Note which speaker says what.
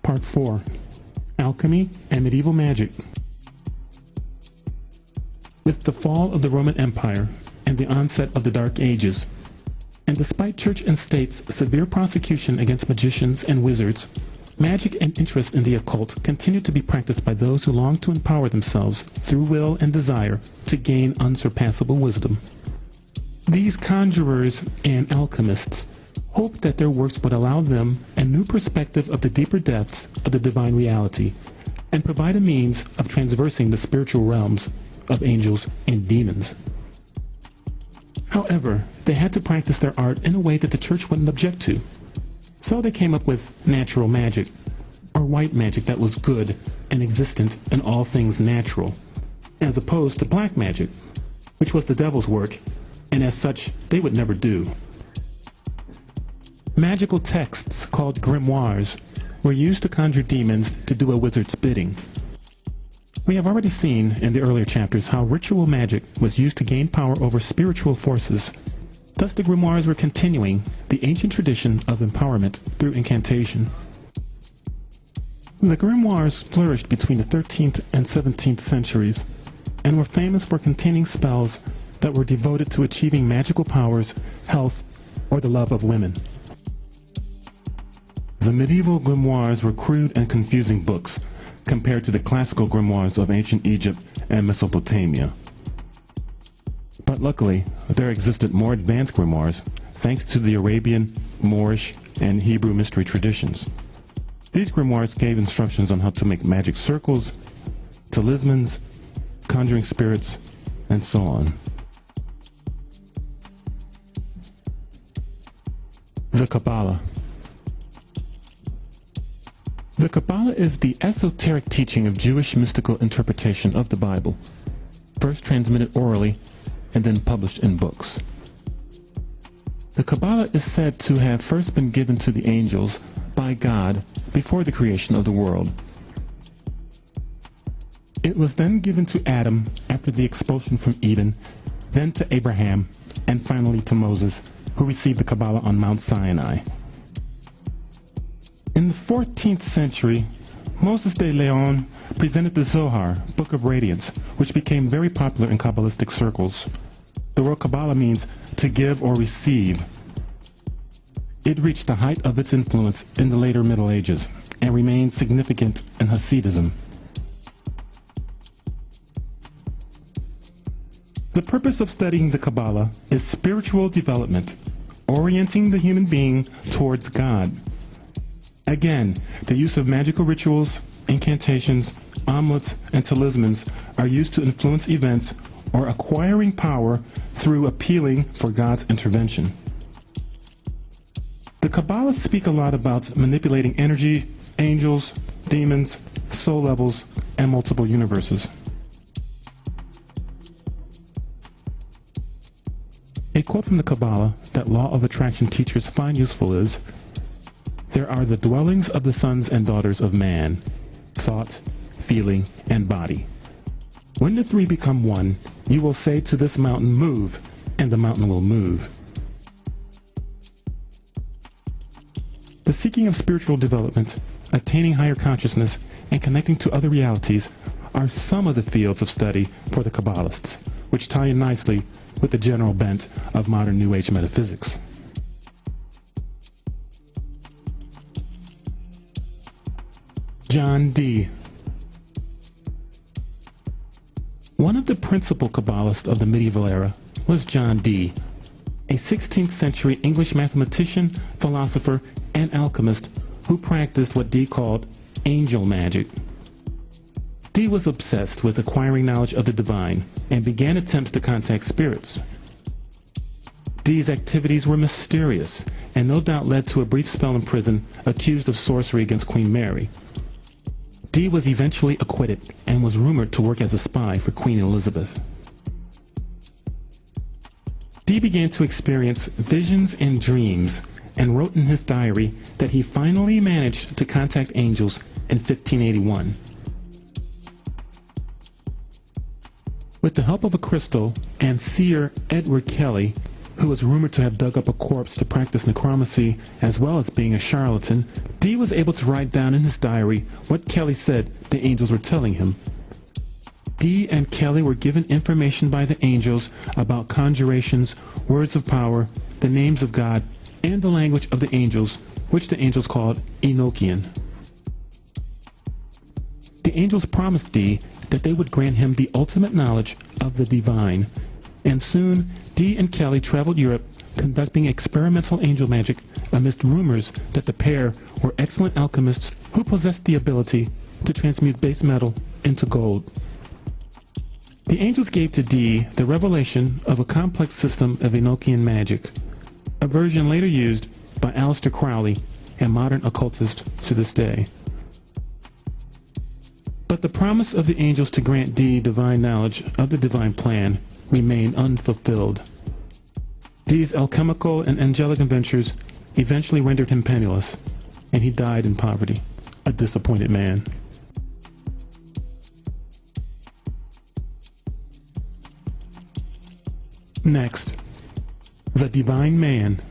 Speaker 1: Part 4. Alchemy and Medieval Magic. With the fall of the Roman Empire and the onset of the Dark Ages, and despite church and state's severe prosecution against magicians and wizards, magic and interest in the occult continued to be practiced by those who longed to empower themselves through will and desire to gain unsurpassable wisdom. These conjurers and alchemists hoped that their works would allow them a new perspective of the deeper depths of the divine reality and provide a means of traversing the spiritual realms of angels and demons. However, they had to practice their art in a way that the church wouldn't object to. So they came up with natural magic, or white magic that was good and existent in all things natural, as opposed to black magic, which was the devil's work, and as such, they would never do. Magical texts called grimoires were used to conjure demons to do a wizard's bidding. We have already seen in the earlier chapters how ritual magic was used to gain power over spiritual forces. Thus the grimoires were continuing the ancient tradition of empowerment through incantation. The grimoires flourished between the 13th and 17th centuries and were famous for containing spells that were devoted to achieving magical powers, health, or the love of women. The medieval grimoires were crude and confusing books compared to the classical grimoires of ancient Egypt and Mesopotamia. But luckily, there existed more advanced grimoires thanks to the Arabian, Moorish, and Hebrew mystery traditions. These grimoires gave instructions on how to make magic circles, talismans, conjuring spirits, and so on. The Kabbalah. The Kabbalah is the esoteric teaching of Jewish mystical interpretation of the Bible, first transmitted orally and then published in books. The Kabbalah is said to have first been given to the angels by God before the creation of the world. It was then given to Adam after the expulsion from Eden, then to Abraham, and finally to Moses, who received the Kabbalah on Mount Sinai. In the 14th century, Moses de Leon presented the Zohar, Book of Radiance, which became very popular in Kabbalistic circles. The word Kabbalah means to give or receive. It reached the height of its influence in the later Middle Ages and remained significant in Hasidism. The purpose of studying the Kabbalah is spiritual development, orienting the human being towards God. Again, the use of magical rituals, incantations, amulets, and talismans are used to influence events or acquiring power through appealing for God's intervention. The Kabbalists speak a lot about manipulating energy, angels, demons, soul levels, and multiple universes. A quote from the Kabbalah that law of attraction teachers find useful is, "There are the dwellings of the sons and daughters of man, thought, feeling, and body. When the three become one, you will say to this mountain, 'Move,' and the mountain will move." The seeking of spiritual development, attaining higher consciousness, and connecting to other realities are some of the fields of study for the Kabbalists, which tie in nicely with the general bent of modern New Age metaphysics. John Dee. One of the principal Kabbalists of the medieval era was John Dee, a 16th century English mathematician, philosopher, and alchemist who practiced what Dee called angel magic. Dee was obsessed with acquiring knowledge of the divine and began attempts to contact spirits. Dee's activities were mysterious and no doubt led to a brief spell in prison accused of sorcery against Queen Mary. Dee was eventually acquitted and was rumored to work as a spy for Queen Elizabeth. Dee began to experience visions and dreams and wrote in his diary that he finally managed to contact angels in 1581. With the help of a crystal and seer Edward Kelly, who was rumored to have dug up a corpse to practice necromancy as well as being a charlatan, Dee was able to write down in his diary what Kelly said the angels were telling him. Dee and Kelly were given information by the angels about conjurations, words of power, the names of God, and the language of the angels, which the angels called Enochian. The angels promised Dee that they would grant him the ultimate knowledge of the divine, and soon Dee and Kelly traveled Europe conducting experimental angel magic amidst rumors that the pair were excellent alchemists who possessed the ability to transmute base metal into gold. The angels gave to Dee the revelation of a complex system of Enochian magic, a version later used by Aleister Crowley and modern occultists to this day. But the promise of the angels to grant Dee divine knowledge of the divine plan remained unfulfilled. Dee's alchemical and angelic adventures eventually rendered him penniless, and he died in poverty, a disappointed man. Next, the divine man.